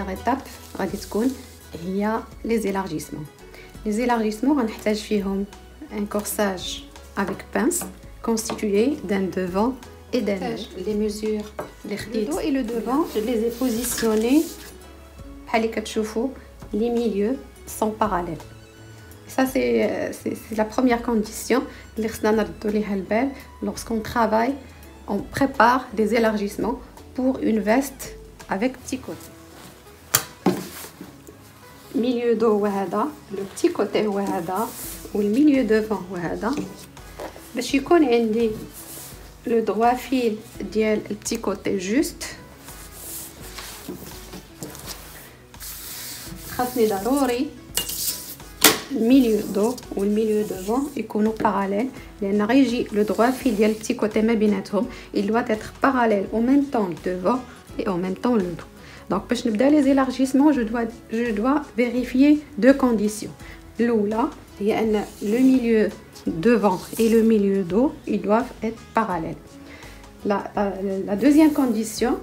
بروميير ايتاب غادي تكون هي لي زيلارجيسمون. لي زيلارجيسمون غنحتاج فيهم ان كورساج افيك بانس constitué d'un devant et d'un dos. Les mesures le dos et le devant, je les ai positionnés بحال اللي كتشوفوا les milieux sont parallèles. Ça c'est la première condition اللي خصنا نردوا ليها البال lorsqu'on travaille, on prépare des élargissements pour une veste avec petit côté. Milieu dos هو هذا, le petit côté هو هذا و milieu devant هو هذا. باش يكون عندي لو droit fil ديال البتي كوتي جوست خاصني ضروري الميليو دو والميليو دوفون يكونوا باراليل لان غيجي لو droit fil ديال البتي كوتي ما بيناتهم il doit être parallèle en même temps le devant et en même temps le dos. Donc باش نبدا les élargissements je dois vérifier deux conditions. الاولى هي ان le milieu devant et le milieu dos ils doivent être parallèles. La deuxième condition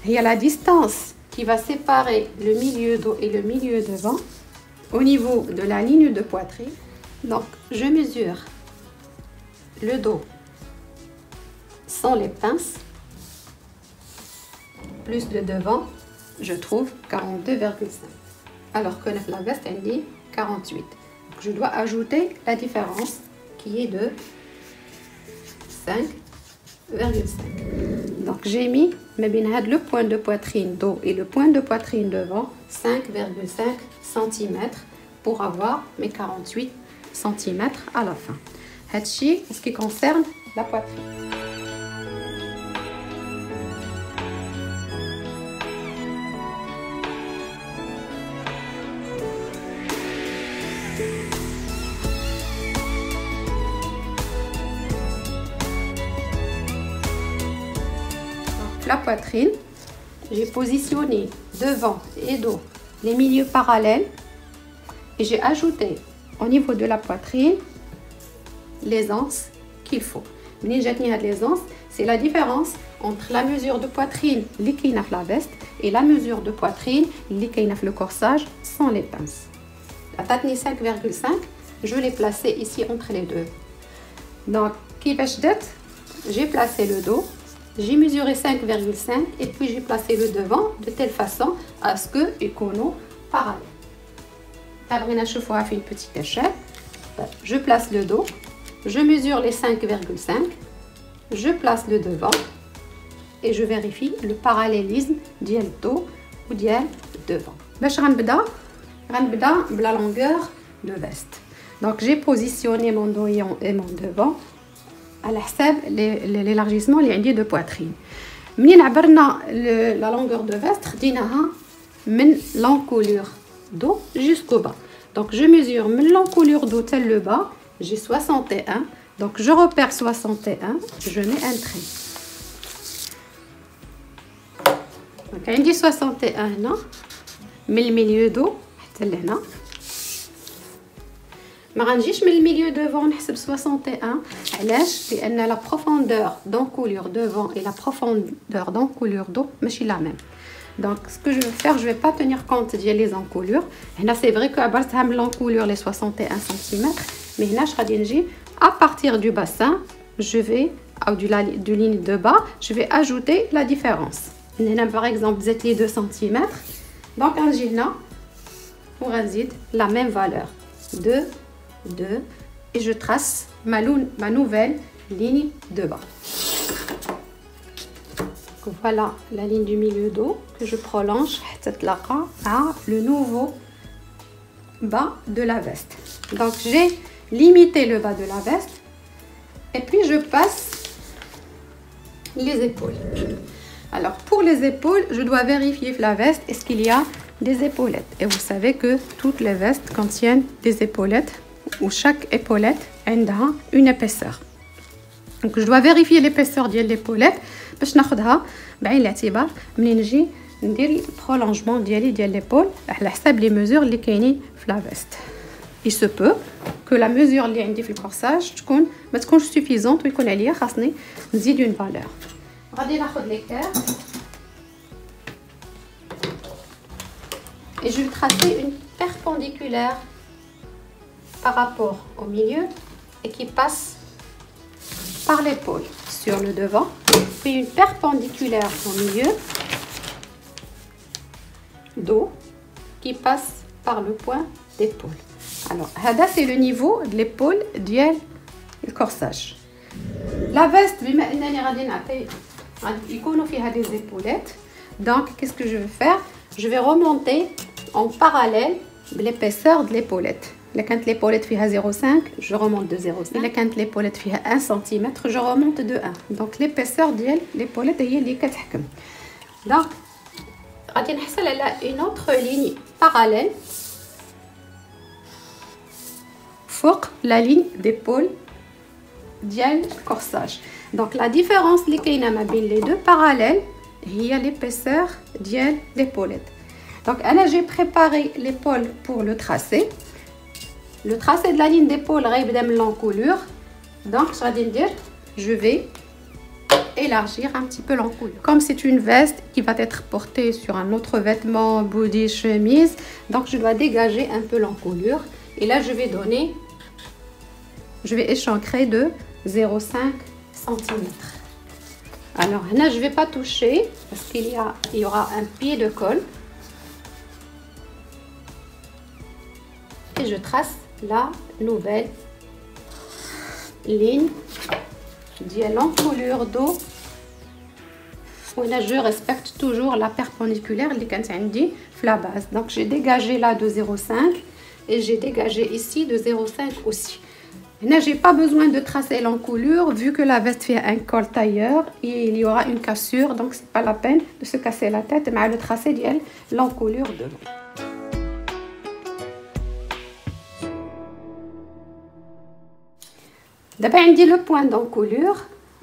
il y a la distance qui va séparer le milieu dos et le milieu devant au niveau de la ligne de poitrine. Donc je mesure le dos sans les pinces plus le devant, je trouve 42,5 alors que la veste elle dit 48. Donc je dois ajouter la différence qui est de 5,5. Donc j'ai mis le point de poitrine dos et le point de poitrine devant 5,5 cm pour avoir mes 48 cm à la fin. Hatchi en ce qui concerne la poitrine. La poitrine, j'ai positionné devant et dos les milieux parallèles et j'ai ajouté au niveau de la poitrine l'aisance qu'il faut. L'aisance, c'est la différence entre la mesure de poitrine qui est la veste et la mesure de poitrine qui est le corsage sans les pinces. La tatni 5,5, je l'ai placé ici entre les deux. Donc, j'ai placé le dos. J'ai mesuré 5,5 et puis j'ai placé le devant de telle façon à ce que icono parallèle. Une petite échelle. Je place le dos, je mesure les 5,5, je place le devant et je vérifie le parallélisme du dos ou du devant. Je vais la longueur de veste. Donc j'ai positionné mon dos et mon devant على حساب l'élargissement اللي عندي de poitrine. منين عبرنا la longueur de veste خديناها من l'encolure dos jusqu'au bas. Donc je mesure من l'encolure dos tel le bas, j'ai 61. Donc je repère 61, je mets un trait. Donc عندي 61 هنا من الميليو دو حتى لهنا. ما غنجيش من الميليو devant نحسب 61 علاش لان la profondeur d'encolure devant et la profondeur d'encolure dos ماشي la même. Donc ce que je vais faire, je vais pas tenir compte ديال les encolures. هنا c'est vrai que عبرتها من l'encolure les 61 cm, mais هنا غادي نجي à partir du bassin, je vais du ligne de bas, je vais ajouter la différence. هنا par exemple زدت لي 2 cm. Donc غنجي هنا وغنزيد la même valeur 2 et je trace ma nouvelle ligne de bas. Voilà la ligne du milieu dos que je prolonge à le nouveau bas de la veste. Donc j'ai limité le bas de la veste et puis je passe les épaules. Alors pour les épaules, je dois vérifier la veste, est-ce qu'il y a des épaulettes. Et vous savez que toutes les vestes contiennent des épaulettes où chaque épaulette a une épaisseur. Donc je dois vérifier l'épaisseur de l'épaulette باش ناخذها بعين الاعتبار ملي نجي ندير البرولونجمون ديال l'épaule على حساب les mesures اللي كاينين في la veste. Il se peut que la mesure اللي عندي في الكورساج ما تكونش suffisante ويكون عليا خاصني نزيد une valeur. غادي ناخذ l'équerre. et je vais tracer une perpendiculaire par rapport au milieu et qui passe par l'épaule sur le devant, puis une perpendiculaire au milieu dos qui passe par le point d'épaule. Alors, هذا c'est le niveau de l'épaule ديال الكورساج. La veste, بما انني غادي نعطي يكونوا فيها des épaulettes. Donc, qu'est-ce que je vais faire? Je vais remonter en parallèle de l'épaisseur de l'épaulette. إلا كانت l'épaulette فيها 0,5 je remonte de 0,5. إلا كانت l'épaulette فيها 1 cm je remonte de 1. Donc l'épaisseur ديال l'épaulette هي اللي كتحكم. Donc غادي نحصل على une autre ligne parallèle فوق la ligne d'épaule ديال الكورساج. Donc la différence اللي كاينه ما بين les deux parallèles هي l'épaisseur ديال l'épaulette. Donc انا j'ai préparé l'épaule pour le tracé. Le tracé de la ligne d'épaule غيبدا من l'encolure. Donc je vais élargir un petit peu l'encolure. Comme c'est une veste qui va être portée sur un autre vêtement, body, chemise, donc je dois dégager un peu l'encolure. Et là je vais échancrer de 0,5 cm. Alors là je vais pas toucher parce qu'il y aura un pied de colle. Et je trace la nouvelle ligne de l'encolure dos. Là je respecte toujours la perpendiculaire اللي كانت عندي في la base. Donc j'ai dégagé là de 0,5 et j'ai dégagé ici de 0,5 aussi. Là j'ai pas besoin de tracer l'encolure vu que la veste fait un col tailleur et il y aura une cassure, donc c'est pas la peine de se casser la tête مع le tracé ديال l'encolure devant. D'abord عندي le point d'encolure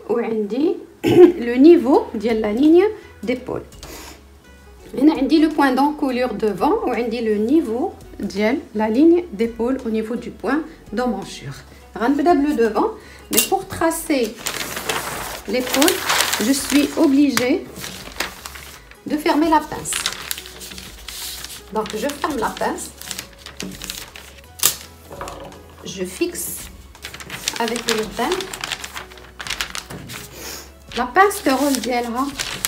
وعندي le niveau de la ligne d'épaule. هنا عندي le point d'encolure devant وعندي le niveau de la ligne d'épaule au niveau du point d'emmanchure. غنبدا le devant, mais pour tracer l'épaule, je suis obligée de fermer la pince. Donc je ferme la pince, je fixe avec le peigne. La pince de rôle d'Elra,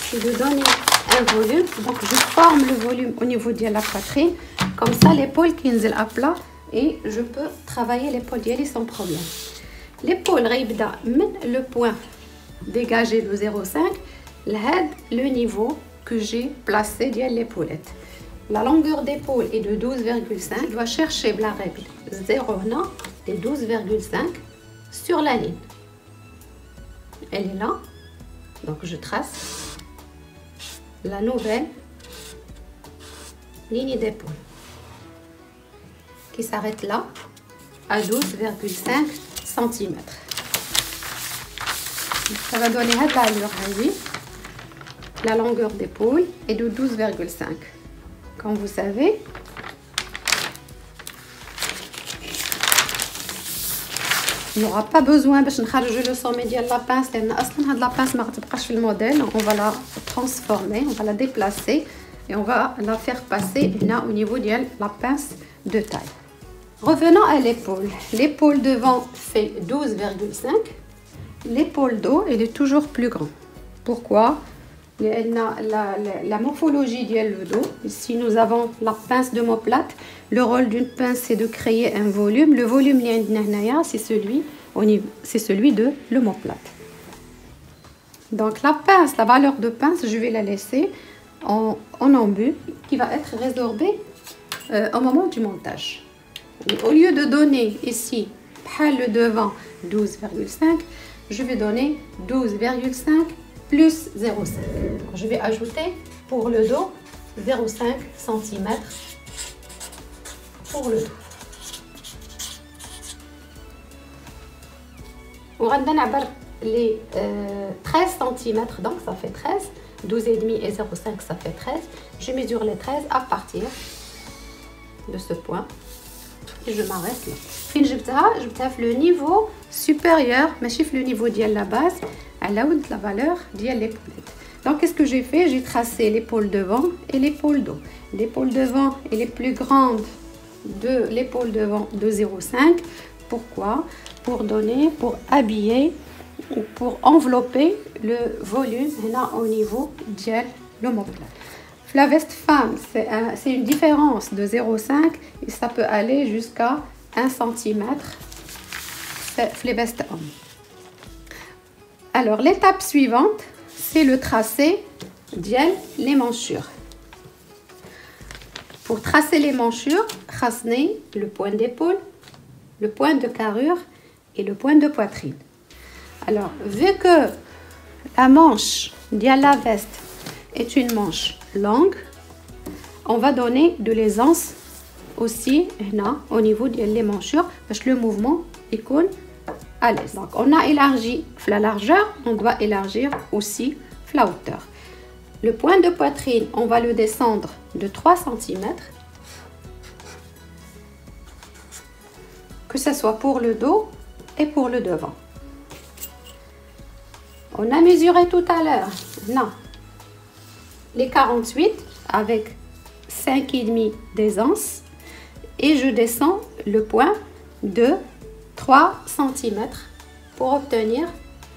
c'est de donner un volume. Donc je forme le volume au niveau de la poitrine. Comme ça l'épaule qui est à plat et je peux travailler l'épaule d'Eli sans problème. L'épaule غيبدا من le point dégagé de 0,5 le niveau que j'ai placé de l'épaulette. La longueur d'épaule est de 12,5. Je dois chercher la règle 0,9 et 12,5 sur la ligne. Elle est là, donc je trace la nouvelle ligne d'épaule qui s'arrête là à 12,5 cm. Ça va donner à l'allure. La longueur d'épaule est de 12,5. Comme vous savez, il n'y aura pas besoin de changer le sommet de la pince. La pince ne va modèle. On va la transformer, on va la déplacer et on va la faire passer au niveau de la pince de taille. Revenons à l'épaule. L'épaule devant fait 12,5. L'épaule dos, elle est toujours plus grande. Pourquoi? La morphologie du dos. Ici, nous avons la pince d'omoplate. Le rôle d'une pince, c'est de créer un volume. Le volume, c'est celui de l'omoplate. Donc, la pince, la valeur de pince, je vais la laisser en embu qui va être résorbée au moment du montage. Et au lieu de donner ici, le devant 12,5, je vais donner 12,5 plus 0,5. Je vais ajouter pour le dos 0,5 cm pour le dos. On va donner les 13 cm, donc ça fait 13. 12,5 et 0,5 ça fait 13. Je mesure les 13 à partir de ce point. Et je m'arrête là. Fin je le niveau supérieur, mais je le niveau de la base à la valeur de l'épaulette. Donc, qu'est-ce que j'ai fait? J'ai tracé l'épaule devant et l'épaule dos. L'épaule devant, elle est plus grande de l'épaule devant de 0,5. Pourquoi? Pour habiller ou pour envelopper le volume là au niveau de l'omoplate. La veste femme, c'est une différence de 0,5 et ça peut aller jusqu'à 1 cm. C'est les vestes hommes. Alors, l'étape suivante, c'est le tracé les manchures. Pour tracer les manchures, tracez le point d'épaule, le point de carrure et le point de poitrine. Alors, vu que la manche de la veste est une manche longue, on va donner de l'aisance aussi là, au niveau des manchures parce que le mouvement est à l'aise. Donc, on a élargi la largeur, on doit élargir aussi la hauteur. Le point de poitrine, on va le descendre de 3 cm, que ce soit pour le dos et pour le devant. On a mesuré tout à l'heure, non, les 48 avec 5,5 d'aisance et je descends le point de 3 cm pour obtenir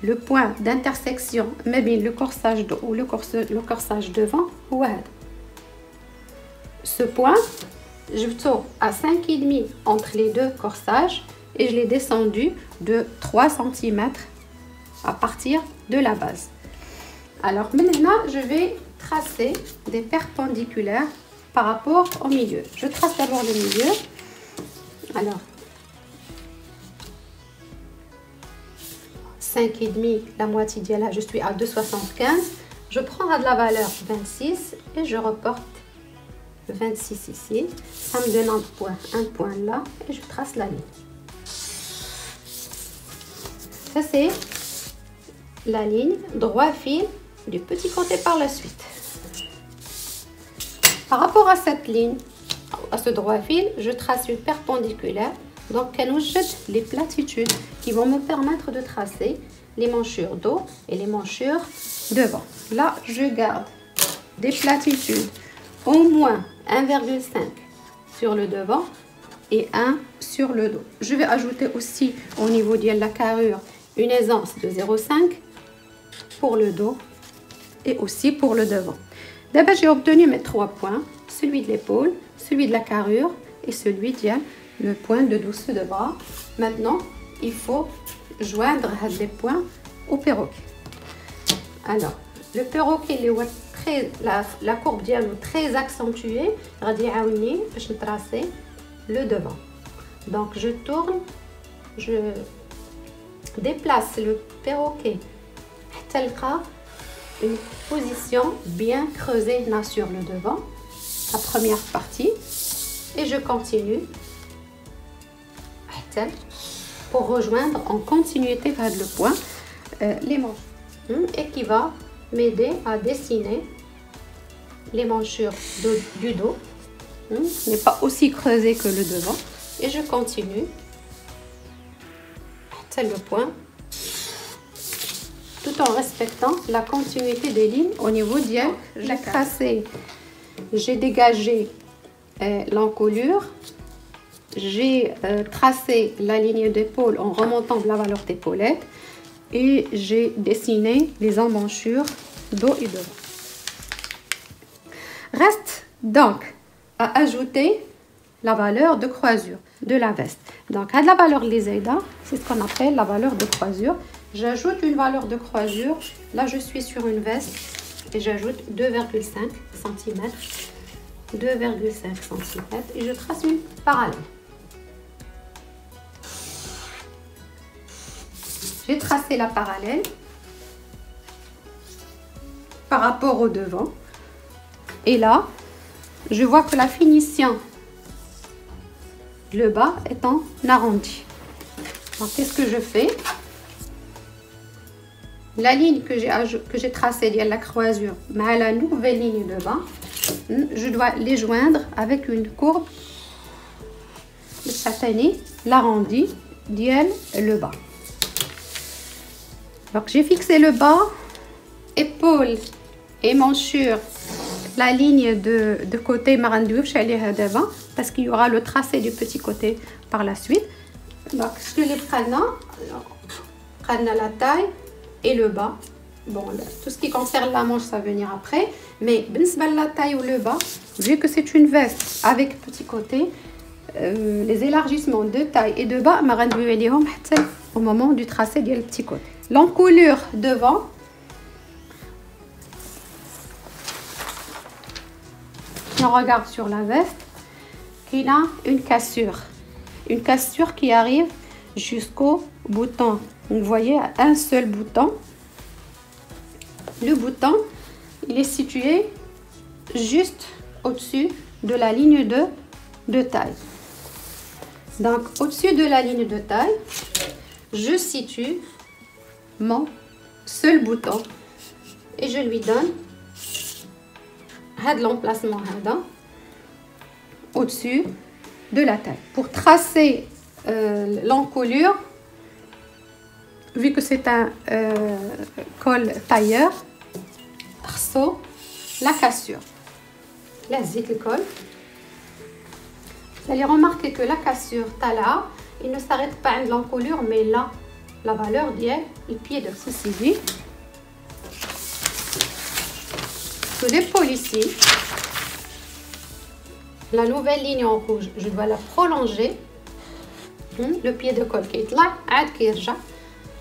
le point d'intersection, même le corsage dos ou le corsage devant. Ouais. Ce point, je tourne à 5,5 entre les deux corsages et je l'ai descendu de 3 cm à partir de la base. Alors maintenant, je vais tracer des perpendiculaires par rapport au milieu. Je trace d'abord le milieu. Alors, 5,5, la moitié de là, je suis à 2,75. Je prends de la valeur 26 et je reporte 26 ici. Ça me donne un point là et je trace la ligne. Ça, c'est la ligne droit fil du petit côté par la suite. Par rapport à cette ligne, à ce droit fil, je trace une perpendiculaire. Donc, on jette les platitudes qui vont me permettre de tracer les manchures dos et les manchures devant. Là, je garde des platitudes au moins 1,5 sur le devant et 1 sur le dos. Je vais ajouter aussi au niveau de la carrure une aisance de 0,5 pour le dos et aussi pour le devant. D'abord, j'ai obtenu mes 3 points, celui de l'épaule, celui de la carrure et celui de le point de dessous de bras. Maintenant, il faut joindre les points au perroquet. Alors, le perroquet, la courbe est très accentuée. Je vais tracer le devant. Donc, je tourne, je déplace le perroquet jusqu'à une position bien creusée là sur le devant, la première partie, et je continue pour rejoindre en continuité vers le point les manches et qui va m'aider à dessiner les manchures du dos. Ce n'est pas aussi creusé que le devant et je continue le point tout en respectant la continuité des lignes au niveau de j'ai tracé, j'ai dégagé l'encolure, j'ai tracé la ligne d'épaule en remontant de la valeur d'épaulette et j'ai dessiné les emmanchures dos et devant. Reste donc à ajouter la valeur de croisure de la veste. Donc, à la valeur les aidas, c'est ce qu'on appelle la valeur de croisure. J'ajoute une valeur de croisure. Là, je suis sur une veste et j'ajoute 2,5 cm. 2,5 cm et je trace une parallèle. J'ai tracé la parallèle par rapport au devant. Et là, je vois que la finition, le bas est en arrondi. Donc, qu'est-ce que je fais? La ligne que j'ai tracée de la croisure, mais à la nouvelle ligne de bas, je dois les joindre avec une courbe satanée, l'arrondi, le bas. Donc, j'ai fixé le bas, épaule et m'ensure la ligne de côté parce qu'il y aura le tracé du petit côté par la suite. Donc ce que les prenons la taille et le bas. Bon, tout ce qui concerne la manche, ça va venir après. Mais la taille ou le bas, vu que c'est une veste avec petit côté, les élargissements de taille et de bas, au moment du tracé du petit côté. L'encolure devant, on regarde sur la veste, qu'il a une cassure qui arrive jusqu'au bouton. Vous voyez, un seul bouton. Le bouton, il est situé juste au-dessus de la ligne de taille. Donc, au-dessus de la ligne de taille, je situe mon seul bouton et je lui donne l'emplacement au-dessus de la taille. Pour tracer l'encolure, vu que c'est un col tailleur, la cassure. La zit le col. Vous allez remarquer que la cassure là, il ne s'arrête pas à l'encolure, mais là, la valeur d'hier, le pied de ceci. Je l'épaule ici. La nouvelle ligne en rouge, je dois la prolonger. Le pied de col qui est là,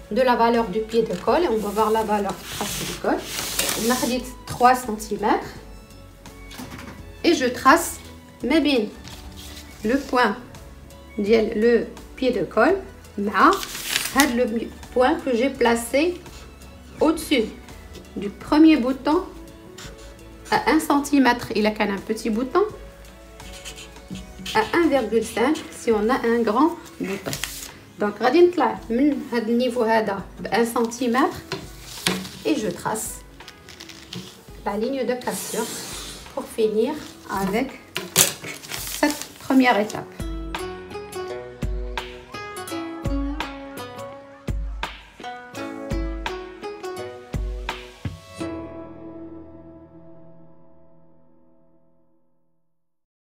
de la valeur du pied de col, et on va voir la valeur du col. On a dit 3 cm et je trace mes bines. Le point le pied de col, le point que j'ai placé au-dessus du premier bouton à 1 cm. Il a qu'un petit bouton à 1,5 si on a un grand bouton. Donc, غادي نطلع من هذا النيفو هذا ب 1 cm et je trace la ligne de cassure pour finir avec cette première étape.